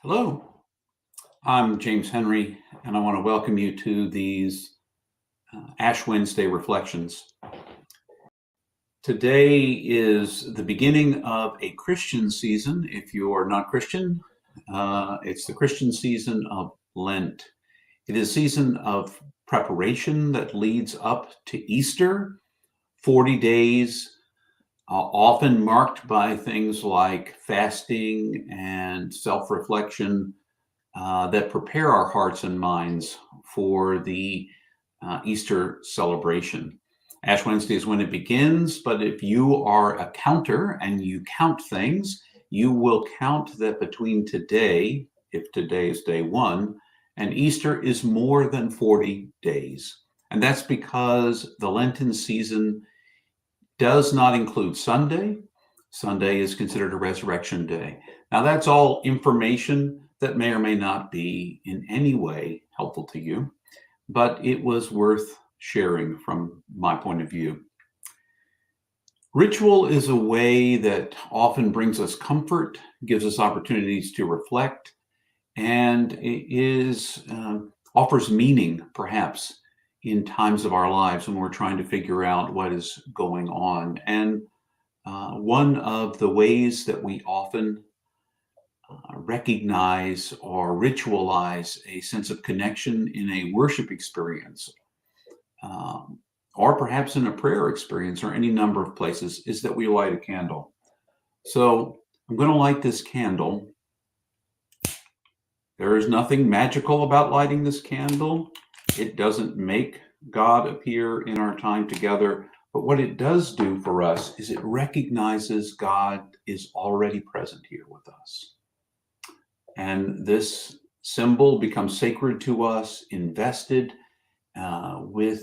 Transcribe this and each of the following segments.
Hello, I'm James Henry, and I want to welcome you to these Ash Wednesday reflections. Today is the beginning of a Christian season. If you are not Christian, it's the Christian season of Lent. It is a season of preparation that leads up to Easter, 40 days, often marked by things like fasting and self-reflection that prepare our hearts and minds for the Easter celebration. Ash Wednesday is when it begins, but if you are a counter and you count things, you will count that between today, if today is day one, and Easter is more than 40 days. And that's because the Lenten season does not include Sunday. Sunday is considered a resurrection day. Now, that's all information that may or may not be in any way helpful to you, but it was worth sharing from my point of view. Ritual is a way that often brings us comfort, gives us opportunities to reflect, and offers meaning, perhaps, in times of our lives when we're trying to figure out what is going on. And one of the ways that we often recognize or ritualize a sense of connection in a worship experience, or perhaps in a prayer experience, or any number of places, is that we light a candle. So I'm going to light this candle. There is nothing magical about lighting this candle. It doesn't make God appear in our time together. But what it does do for us is it recognizes God is already present here with us. And this symbol becomes sacred to us, invested with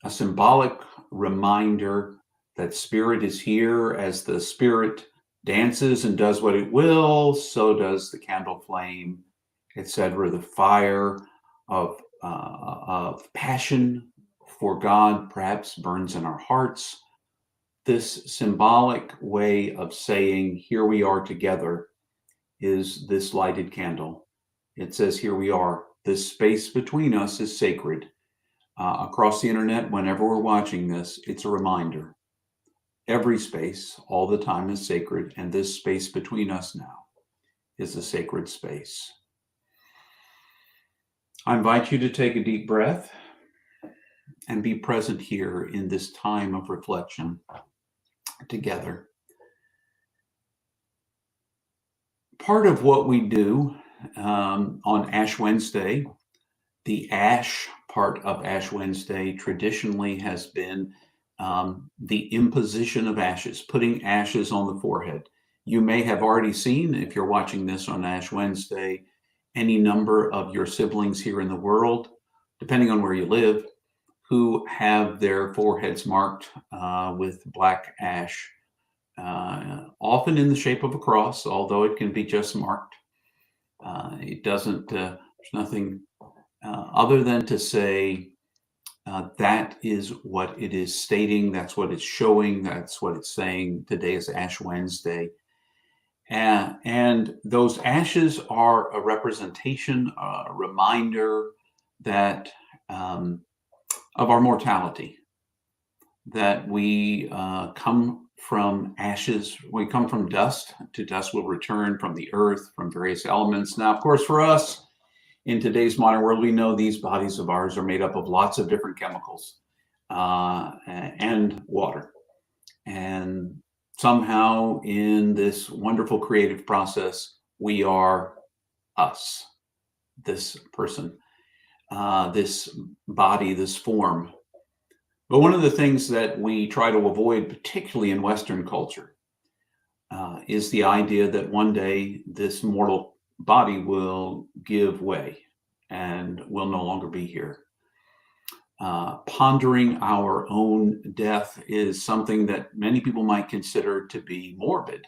a symbolic reminder that Spirit is here. As the Spirit dances and does what it will, so does the candle flame, etc. The fire of passion for God perhaps burns in our hearts. This symbolic way of saying, here we are together, is this lighted candle. It says, here we are. This space between us is sacred. Across the internet, whenever we're watching this, it's a reminder. Every space, all the time, is sacred, and this space between us now is a sacred space. I invite you to take a deep breath and be present here in this time of reflection together. Part of what we do on Ash Wednesday, the ash part of Ash Wednesday traditionally has been the imposition of ashes, putting ashes on the forehead. You may have already seen, if you're watching this on Ash Wednesday, any number of your siblings here in the world, depending on where you live, who have their foreheads marked with black ash, often in the shape of a cross, although it can be just marked. It doesn't, there's nothing other than to say that is what it is stating, that's what it's showing, that's what it's saying. Today is Ash Wednesday. And those ashes are a representation, a reminder that of our mortality, that we come from ashes, we come from dust, to dust will return, from the earth, from various elements. Now, of course, for us, in today's modern world, we know these bodies of ours are made up of lots of different chemicals and water. And somehow in this wonderful creative process, we are us, this person, this body, this form. But one of the things that we try to avoid, particularly in Western culture, is the idea that one day this mortal body will give way and will no longer be here. Pondering our own death is something that many people might consider to be morbid.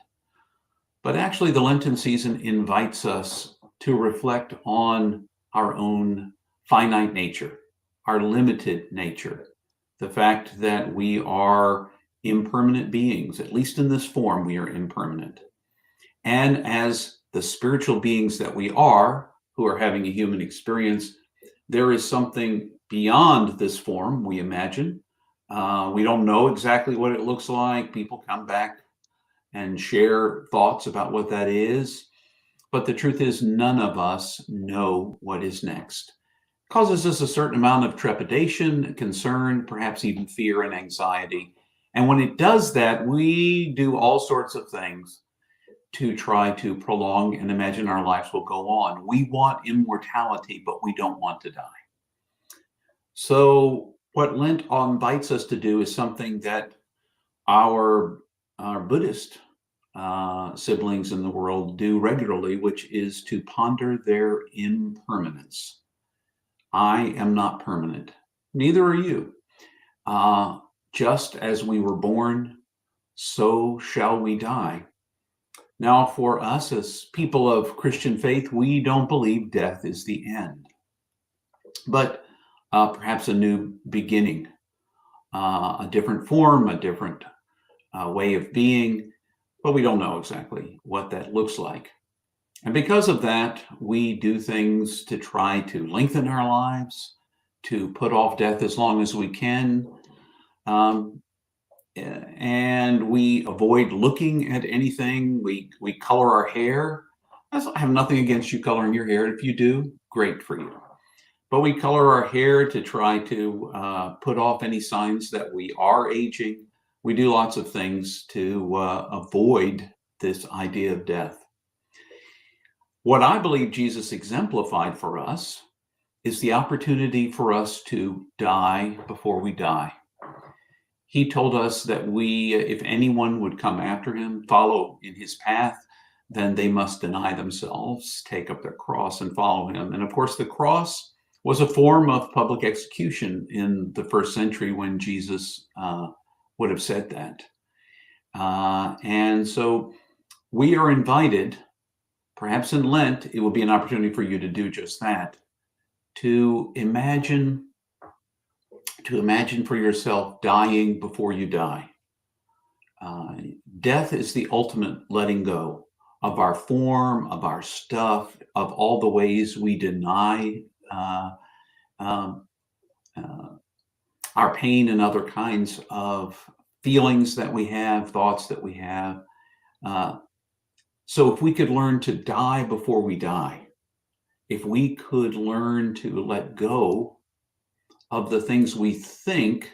But actually, the Lenten season invites us to reflect on our own finite nature, our limited nature, the fact that we are impermanent beings, at least in this form, we are impermanent. And as the spiritual beings that we are, who are having a human experience, there is something beyond this form, we imagine. We don't know exactly what it looks like. People come back and share thoughts about what that is. But the truth is, none of us know what is next. It causes us a certain amount of trepidation, concern, perhaps even fear and anxiety. And when it does that, we do all sorts of things to try to prolong and imagine our lives will go on. We want immortality, but we don't want to die. So what Lent invites us to do is something that our Buddhist siblings in the world do regularly, which is to ponder their impermanence. I am not permanent. Neither are you. Just as we were born, so shall we die. Now, for us as people of Christian faith, we don't believe death is the end, but perhaps a new beginning, a different form, a different way of being, but we don't know exactly what that looks like. And because of that, we do things to try to lengthen our lives, to put off death as long as we can. And we avoid looking at anything. We color our hair. I have nothing against you coloring your hair. If you do, great for you. But we color our hair to try to put off any signs that we are aging. We do lots of things to avoid this idea of death. What I believe Jesus exemplified for us is the opportunity for us to die before we die. He told us that if anyone would come after him, follow in his path, then they must deny themselves, take up their cross and follow him. And of course, the cross was a form of public execution in the first century when Jesus would have said that. And so we are invited, perhaps in Lent, it will be an opportunity for you to do just that, to imagine for yourself dying before you die. Death is the ultimate letting go of our form, of our stuff, of all the ways we deny our pain and other kinds of feelings that we have, thoughts that we have. So if we could learn to die before we die, if we could learn to let go of the things we think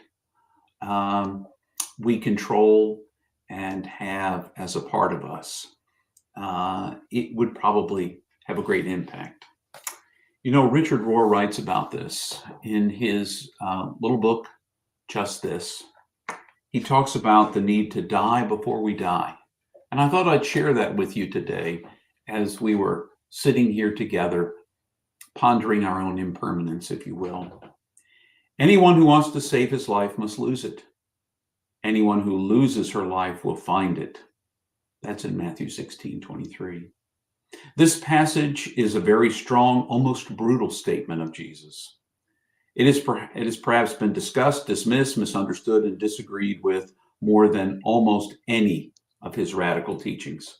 we control and have as a part of us, it would probably have a great impact. You know, Richard Rohr writes about this in his little book, Just This. He talks about the need to die before we die. And I thought I'd share that with you today as we were sitting here together, pondering our own impermanence, if you will. Anyone who wants to save his life must lose it. Anyone who loses her life will find it. That's in Matthew 16:23. This passage is a very strong, almost brutal statement of Jesus. It has perhaps been discussed, dismissed, misunderstood, and disagreed with more than almost any of his radical teachings.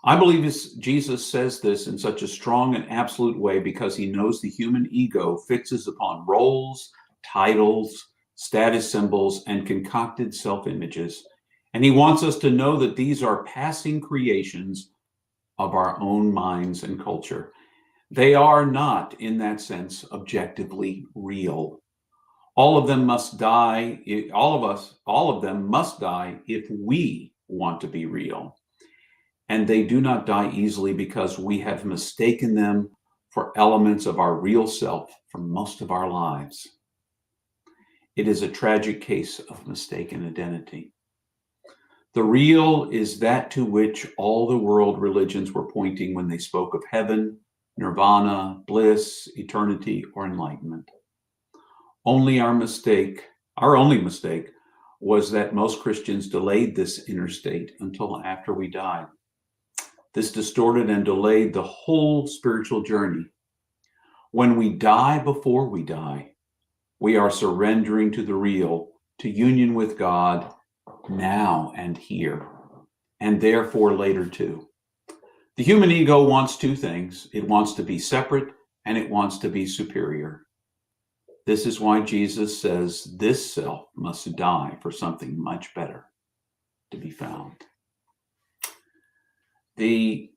I believe Jesus says this in such a strong and absolute way because he knows the human ego fixes upon roles, titles, status symbols, and concocted self-images. And he wants us to know that these are passing creations of our own minds and culture. They are not, in that sense, objectively real. All of them must die. All of them must die if we want to be real. And they do not die easily because we have mistaken them for elements of our real self for most of our lives. It is a tragic case of mistaken identity. The real is that to which all the world religions were pointing when they spoke of heaven, nirvana, bliss, eternity, or enlightenment. Our only mistake, was that most Christians delayed this inner state until after we died. This distorted and delayed the whole spiritual journey. When we die before we die, we are surrendering to the real, to union with God now and here, and therefore later too. The human ego wants two things. It wants to be separate and it wants to be superior. This is why Jesus says this self must die for something much better to be found. The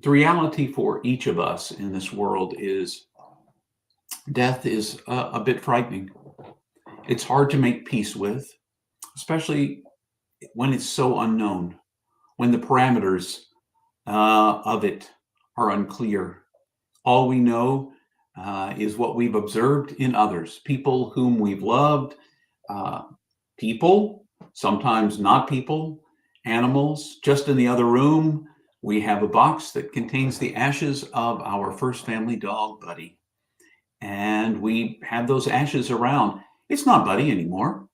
reality for each of us in this world is death is a bit frightening. It's hard to make peace with, especially when it's so unknown, when the parameters of it are unclear. All we know is what we've observed in others, people whom we've loved, people, sometimes not people, animals. Just in the other room, we have a box that contains the ashes of our first family dog, Buddy. And we have those ashes around. It's not Buddy anymore.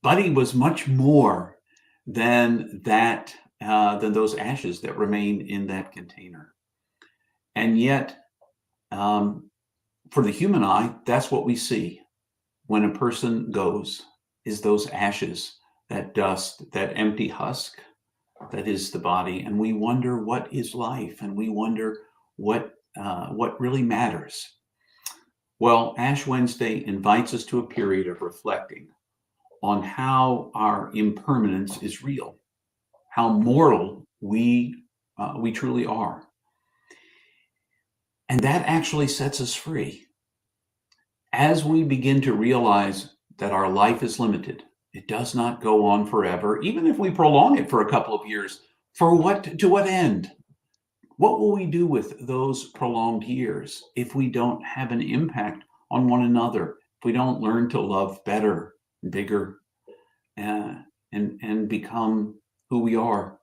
Buddy was much more than that, than those ashes that remain in that container. And yet, for the human eye, that's what we see when a person goes, is those ashes, that dust, that empty husk that is the body. And we wonder what is life, and we wonder what really matters. Well, Ash Wednesday invites us to a period of reflecting on how our impermanence is real, how mortal we truly are. And that actually sets us free. As we begin to realize that our life is limited, it does not go on forever, even if we prolong it for a couple of years. To what end? What will we do with those prolonged years if we don't have an impact on one another, if we don't learn to love better, bigger, and become who we are?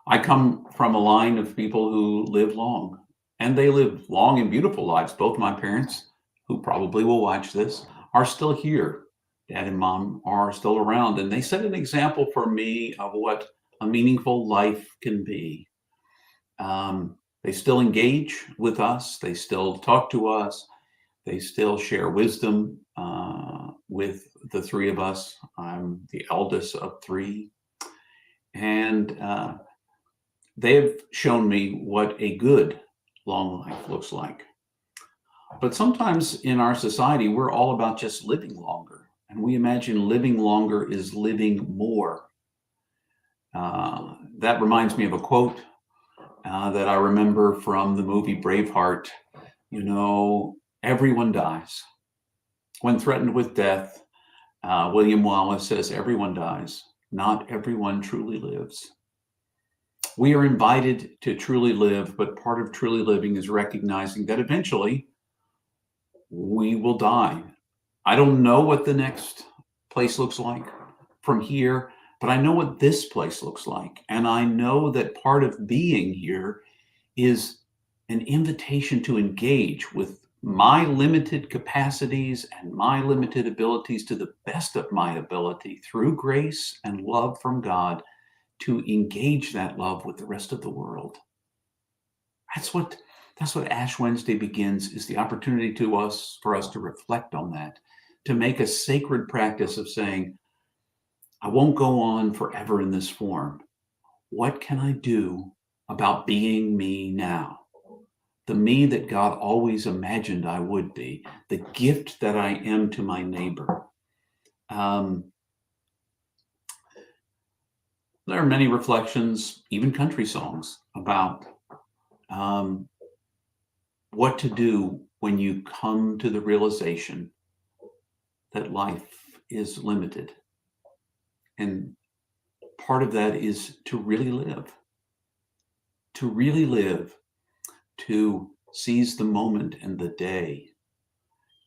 I come from a line of people who live long, and they live long and beautiful lives. Both my parents, who probably will watch this, are still here. Dad and mom are still around, and they set an example for me of what a meaningful life can be. They still engage with us. They still talk to us. They still share wisdom with the three of us. I'm the eldest of three. And they've shown me what a good long life looks like. But sometimes in our society, we're all about just living longer. And we imagine living longer is living more. That reminds me of a quote that I remember from the movie Braveheart. You know, everyone dies. When threatened with death, William Wallace says, everyone dies. Not everyone truly lives. We are invited to truly live, but part of truly living is recognizing that eventually we will die. I don't know what the next place looks like from here, but I know what this place looks like. And I know that part of being here is an invitation to engage with my limited capacities and my limited abilities to the best of my ability through grace and love from God, to engage that love with the rest of the world. That's what Ash Wednesday begins, is the opportunity for us to reflect on that, to make a sacred practice of saying, I won't go on forever in this form. What can I do about being me now? The me that God always imagined I would be, the gift that I am to my neighbor. There are many reflections, even country songs, about what to do when you come to the realization that life is limited. And part of that is to really live, to seize the moment and the day,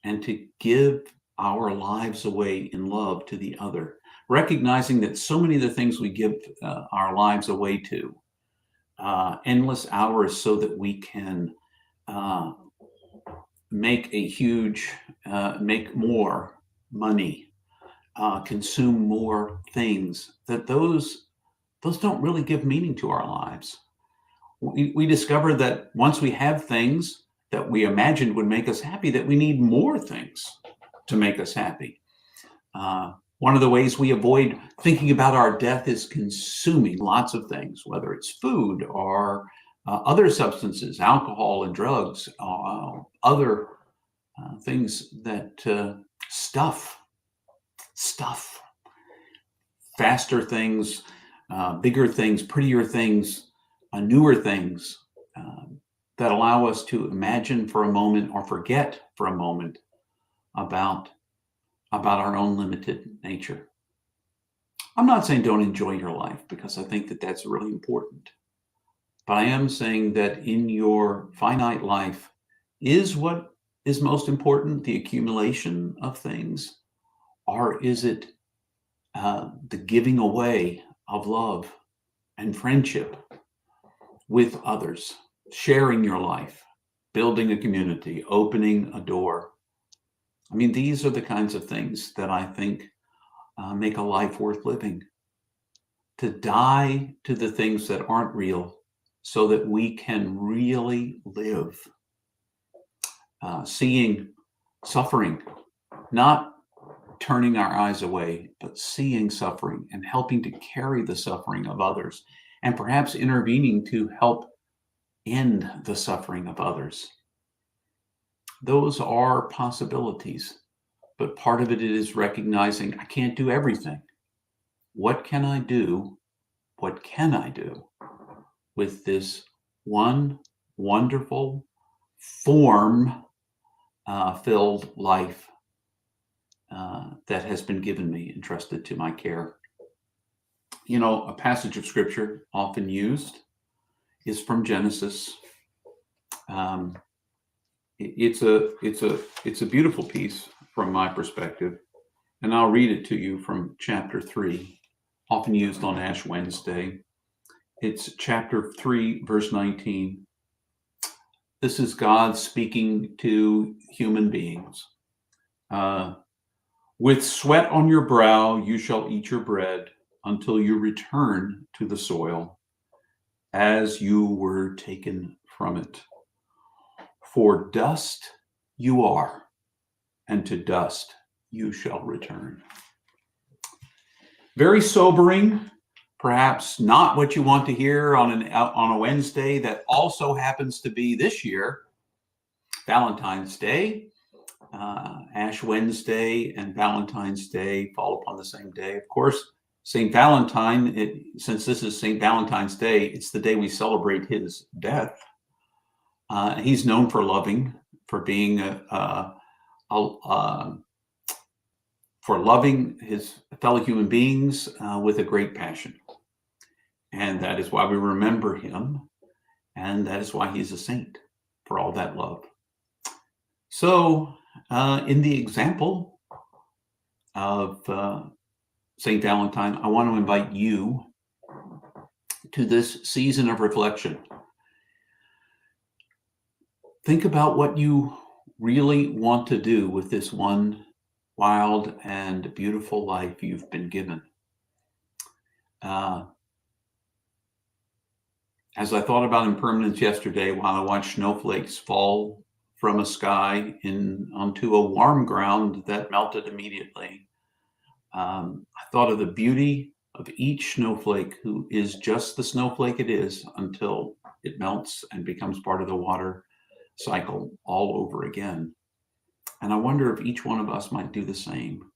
and to give our lives away in love to the other, recognizing that so many of the things we give our lives away to, endless hours so that we can make more money, consume more things, that those don't really give meaning to our lives. We discover that once we have things that we imagined would make us happy, that we need more things to make us happy. One of the ways we avoid thinking about our death is consuming lots of things, whether it's food or other substances, alcohol and drugs, other things that stuff, faster things, bigger things, prettier things, newer things that allow us to imagine for a moment or forget for a moment about our own limited nature. I'm not saying don't enjoy your life, because I think that that's really important. But I am saying that in your finite life, is what is most important the accumulation of things, or is it the giving away of love and friendship with others, sharing your life, building a community, opening a door? I mean, these are the kinds of things that I think make a life worth living. To die to the things that aren't real so that we can really live. Seeing suffering, not turning our eyes away, but seeing suffering and helping to carry the suffering of others, and perhaps intervening to help end the suffering of others. Those are possibilities, but part of it is recognizing I can't do everything. What can I do? What can I do with this one wonderful form filled life that has been given me, entrusted to my care? You know, a passage of scripture often used is from Genesis. It's a beautiful piece from my perspective, and I'll read it to you from chapter 3, often used on Ash Wednesday. It's chapter 3, verse 19. This is God speaking to human beings. With sweat on your brow, you shall eat your bread until you return to the soil, as you were taken from it. For dust you are, and to dust you shall return. Very sobering, perhaps not what you want to hear on a Wednesday that also happens to be this year Valentine's Day. Ash Wednesday and Valentine's Day fall upon the same day. Of course, St. Valentine, since this is St. Valentine's Day, it's the day we celebrate his death. He's known for loving, for being for loving his fellow human beings with a great passion. And that is why we remember him. And that is why he's a saint, for all that love. So in the example of St. Valentine, I want to invite you to this season of reflection. Think about what you really want to do with this one wild and beautiful life you've been given. As I thought about impermanence yesterday, while I watched snowflakes fall from a sky onto a warm ground that melted immediately, I thought of the beauty of each snowflake, who is just the snowflake it is until it melts and becomes part of the water cycle all over again. And I wonder if each one of us might do the same.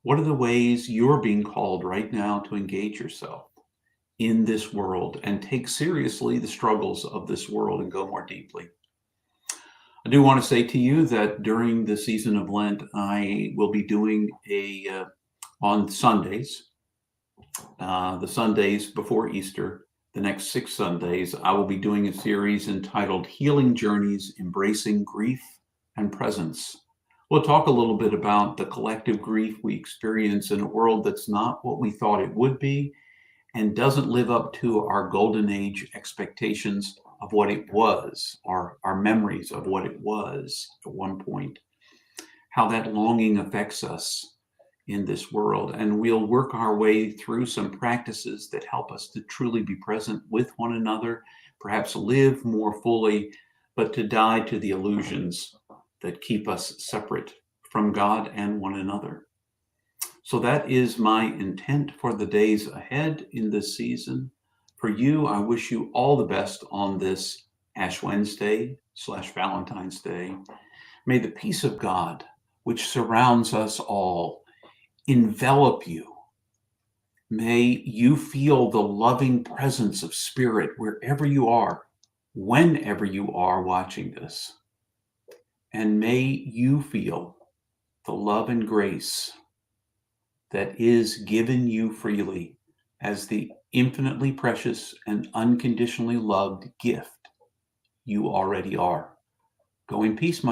What are the ways you're being called right now to engage yourself in this world and take seriously the struggles of this world and go more deeply? I do want to say to you that during the season of Lent, I will be doing on Sundays, the Sundays before Easter, the next 6 Sundays, I will be doing a series entitled Healing Journeys, Embracing Grief and Presence. We'll talk a little bit about the collective grief we experience in a world that's not what we thought it would be and doesn't live up to our golden age expectations of what it was, our memories of what it was at one point, how that longing affects us in this world. And we'll work our way through some practices that help us to truly be present with one another, perhaps live more fully, but to die to the illusions that keep us separate from God and one another. So that is my intent for the days ahead in this season. For you, I wish you all the best on this Ash Wednesday / Valentine's Day. May the peace of God, which surrounds us all, envelop you. May you feel the loving presence of Spirit wherever you are, whenever you are watching this. And may you feel the love and grace that is given you freely as the infinitely precious and unconditionally loved gift you already are. Go in peace, my